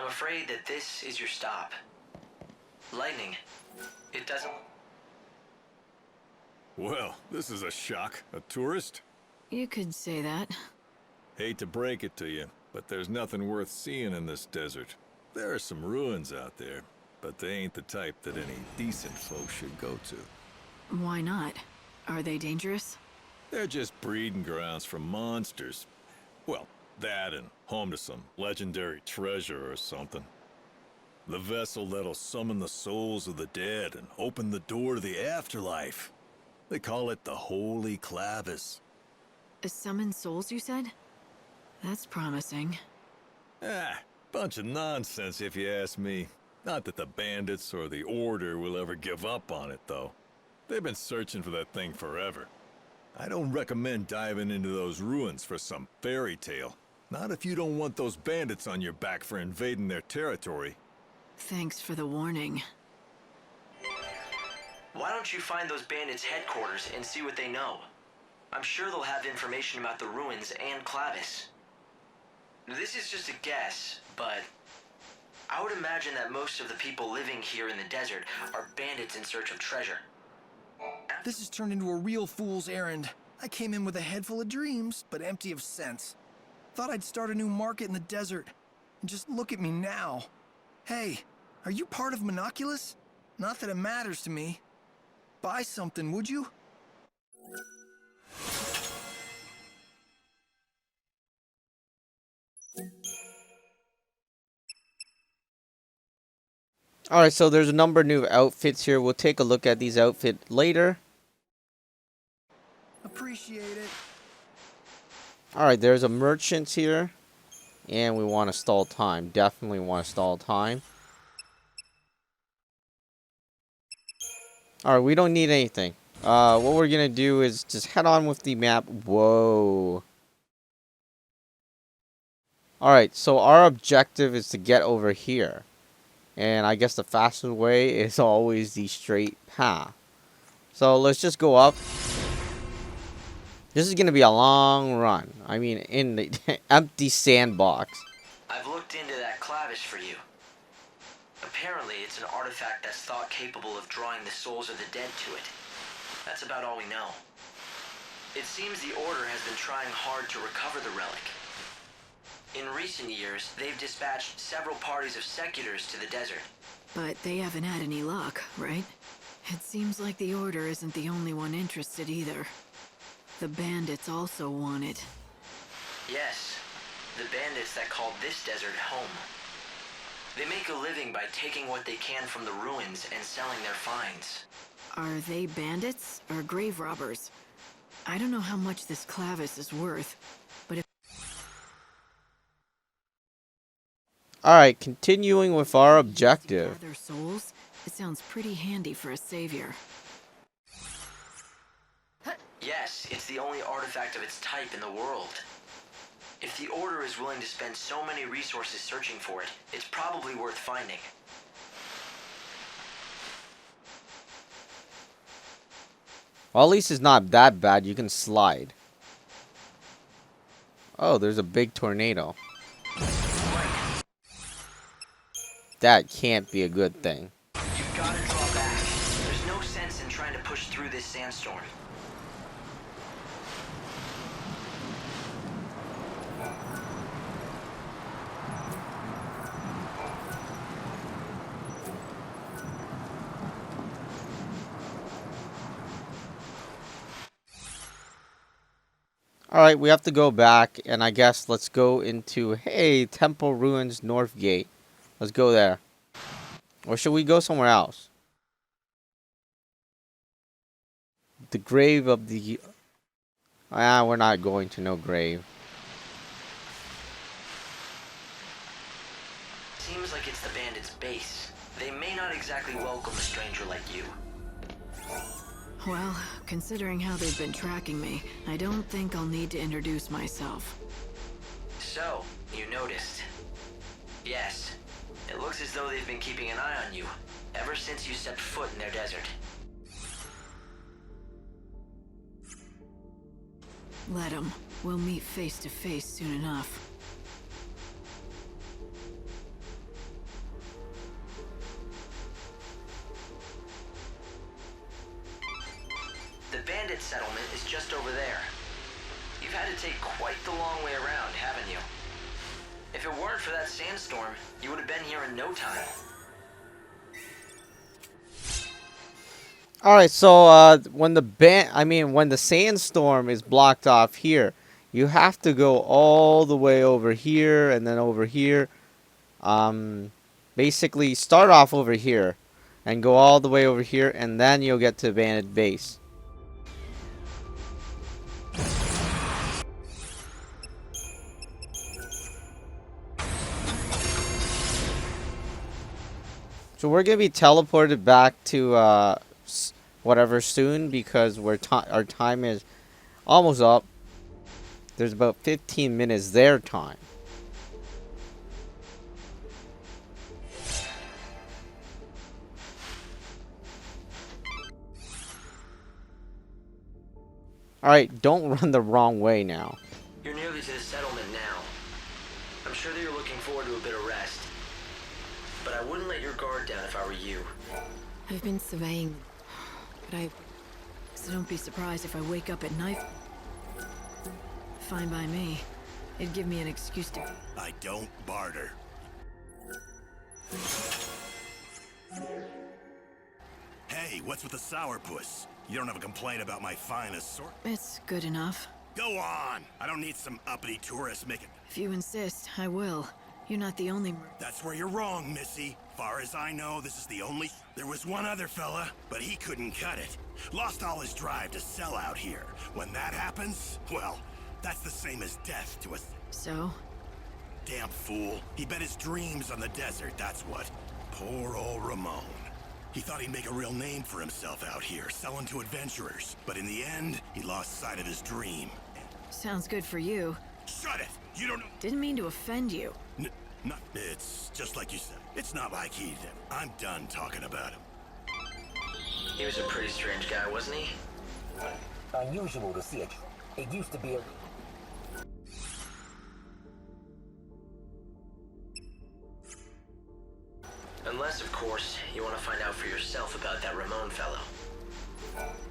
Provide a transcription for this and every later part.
afraid that this is your stop. Lightning. It doesn't... Well, this is a shock. A tourist? You could say that. Hate to break it to you, but there's nothing worth seeing in this desert. There are some ruins out there, but they ain't the type that any decent folk should go to. Why not? Are they dangerous? They're just breeding grounds for monsters. Well, that and home to some legendary treasure or something. The vessel that'll summon the souls of the dead and open the door to the afterlife. They call it the Holy Clavis. Summon souls, you said? That's promising. Bunch of nonsense if you ask me. Not that the bandits or the Order will ever give up on it, though. They've been searching for that thing forever. I don't recommend diving into those ruins for some fairy tale. Not if you don't want those bandits on your back for invading their territory. Thanks for the warning. Why don't you find those bandits' headquarters and see what they know? I'm sure they'll have information about the ruins and Clavis. This is just a guess, but I would imagine that most of the people living here in the desert are bandits in search of treasure. This has turned into a real fool's errand. I came in with a head full of dreams, but empty of sense. Thought I'd start a new market in the desert. And just look at me now. Hey, are you part of Monoculus? Not that it matters to me. Buy something, would you? Alright, so there's a number of new outfits here. We'll take a look at these outfits later. Appreciate it. Alright, there's a merchant here. And we want to stall time. Definitely want to stall time. Alright, we don't need anything. What we're going to do is just head on with the map. Whoa. Alright, so our objective is to get over here. And I guess the fastest way is always the straight path. So let's just go up. This is going to be a long run. I mean, in the empty sandbox. I've looked into that Clavis for you. Apparently, it's an artifact that's thought capable of drawing the souls of the dead to it. That's about all we know. It seems the Order has been trying hard to recover the relic. In recent years, they've dispatched several parties of seculars to the desert. But they haven't had any luck, right? It seems like the Order isn't the only one interested either. The bandits also want it. Yes, the bandits that called this desert home. They make a living by taking what they can from the ruins and selling their finds. Are they bandits or grave robbers? I don't know how much this Clavis is worth, but if... Alright, continuing with our objective. Their souls, it sounds pretty handy for a savior. Yes, it's the only artifact of its type in the world. If the Order is willing to spend so many resources searching for it, it's probably worth finding. Well, at least it's not that bad. You can slide. Oh, there's a big tornado. That can't be a good thing. You've got to draw back. There's no sense in trying to push through this sandstorm. Alright, we have to go back, and I guess let's go into, hey, Temple Ruins North Gate. Let's go there. Or should we go somewhere else? The grave of the... we're not going to no grave. Seems like it's the bandits' base. They may not exactly welcome a stranger like you. Well, considering how they've been tracking me, I don't think I'll need to introduce myself. So, you noticed. Yes, it looks as though they've been keeping an eye on you, ever since you stepped foot in their desert. Let 'em. We'll meet face to face soon enough. Bandit settlement is just over there. You've had to take quite the long way around, haven't you? If it weren't for that sandstorm, you would have been here in no time. All right, so when the sandstorm is blocked off here, you have to go all the way over here and then over here. Basically start off over here and go all the way over here, and then you'll get to Bandit base. So we're gonna be teleported back to whatever soon, because our time is almost up. There's about 15 minutes their time. Alright, don't run the wrong way now. You're nearly to the settlement now. I'm sure that you're looking forward to a bit of rest. But I wouldn't let your guard down if I were you. I've been surveying, so don't be surprised if I wake up at night. Fine by me. It'd give me an excuse to... I don't barter. Hey, what's with the sourpuss? You don't have a complaint about my fine assortment? It's good enough. Go on! I don't need some uppity tourists making... If you insist, I will. You're not the only That's where you're wrong, Missy. Far as I know, this is the only... There was one other fella, but he couldn't cut it. Lost all his drive to sell out here. When that happens, well, that's the same as death to us. So? Damn fool. He bet his dreams on the desert, that's what. Poor old Ramon. He thought he'd make a real name for himself out here, selling to adventurers. But in the end, he lost sight of his dream. Sounds good for you. Shut it! You don't know... Didn't mean to offend you. It's just like you said. It's not like he did. I'm done talking about him. He was a pretty strange guy, wasn't he? Unusual to see it. It used to be a... Unless, of course, you want to find out for yourself about that Ramon fellow.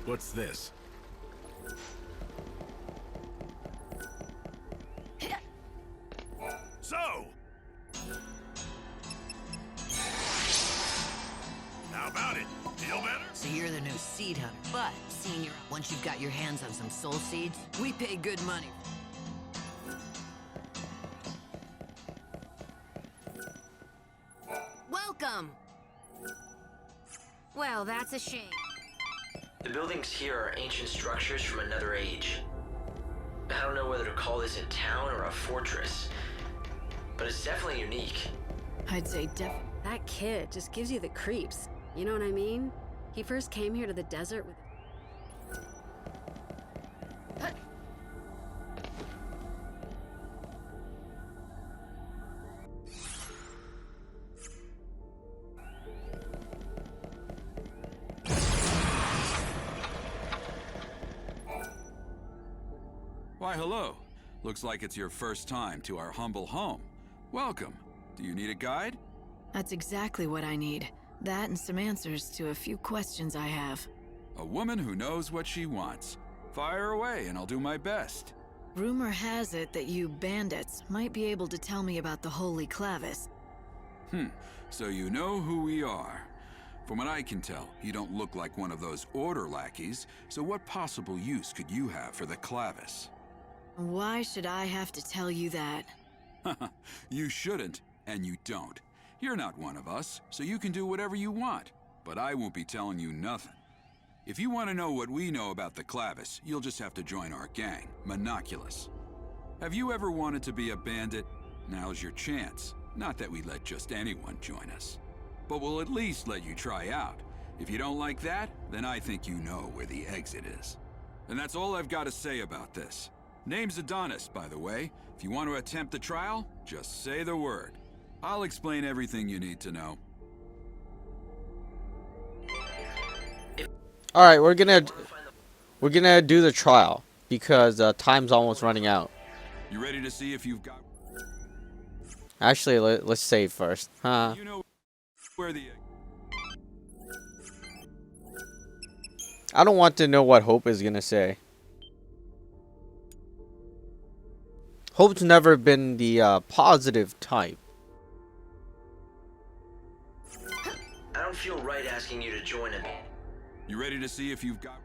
What's this? So! How about it? Feel better? So you're the new seed hunter, but seeing once you've got your hands on some soul seeds, we pay good money. Welcome! Well, that's a shame. The buildings here are ancient structures from another age. I don't know whether to call this a town or a fortress, but it's definitely unique. I'd say That kid just gives you the creeps. You know what I mean? He first came here to the desert with... Why, hello. Looks like it's your first time to our humble home. Welcome. Do you need a guide? That's exactly what I need. That and some answers to a few questions I have. A woman who knows what she wants. Fire away and I'll do my best. Rumor has it that you bandits might be able to tell me about the Holy Clavis. So you know who we are. From what I can tell, you don't look like one of those order lackeys, so what possible use could you have for the Clavis? Why should I have to tell you that? You shouldn't, and you don't. You're not one of us, so you can do whatever you want, but I won't be telling you nothing. If you want to know what we know about the Clavis, you'll just have to join our gang, Monoculus. Have you ever wanted to be a bandit? Now's your chance. Not that we let just anyone join us. But we'll at least let you try out. If you don't like that, then I think you know where the exit is. And that's all I've got to say about this. Name's Adonis, by the way. If you want to attempt the trial, just say the word. I'll explain everything you need to know. Alright, we're gonna do the trial, because time's almost running out. You ready to see if you've got... Actually, let's save first. You know where the... I don't want to know what Hope is gonna say. Hope's never been the positive type. I don't feel right asking you to join him. You ready to see if you've got...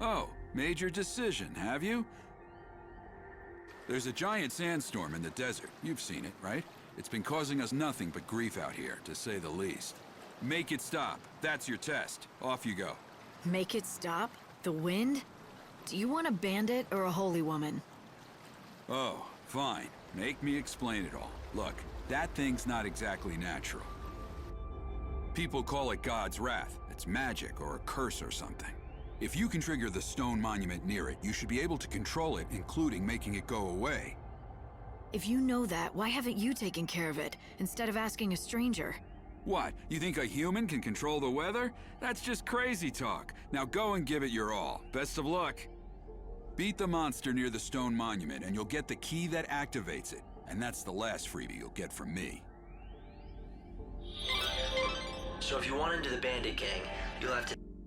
Oh, made your decision, have you? There's a giant sandstorm in the desert. You've seen it, right? It's been causing us nothing but grief out here, to say the least. Make it stop. That's your test. Off you go. Make it stop? The wind? Do you want a bandit or a holy woman? Oh, fine. Make me explain it all. Look, that thing's not exactly natural. People call it God's wrath. It's magic or a curse or something. If you can trigger the stone monument near it, you should be able to control it, including making it go away. If you know that, why haven't you taken care of it, instead of asking a stranger? What, you think a human can control the weather? That's just crazy talk. Now go and give it your all. Best of luck. Beat the monster near the stone monument, and you'll get the key that activates it. And that's the last freebie you'll get from me. So if you want into the Bandit gang, you'll have to...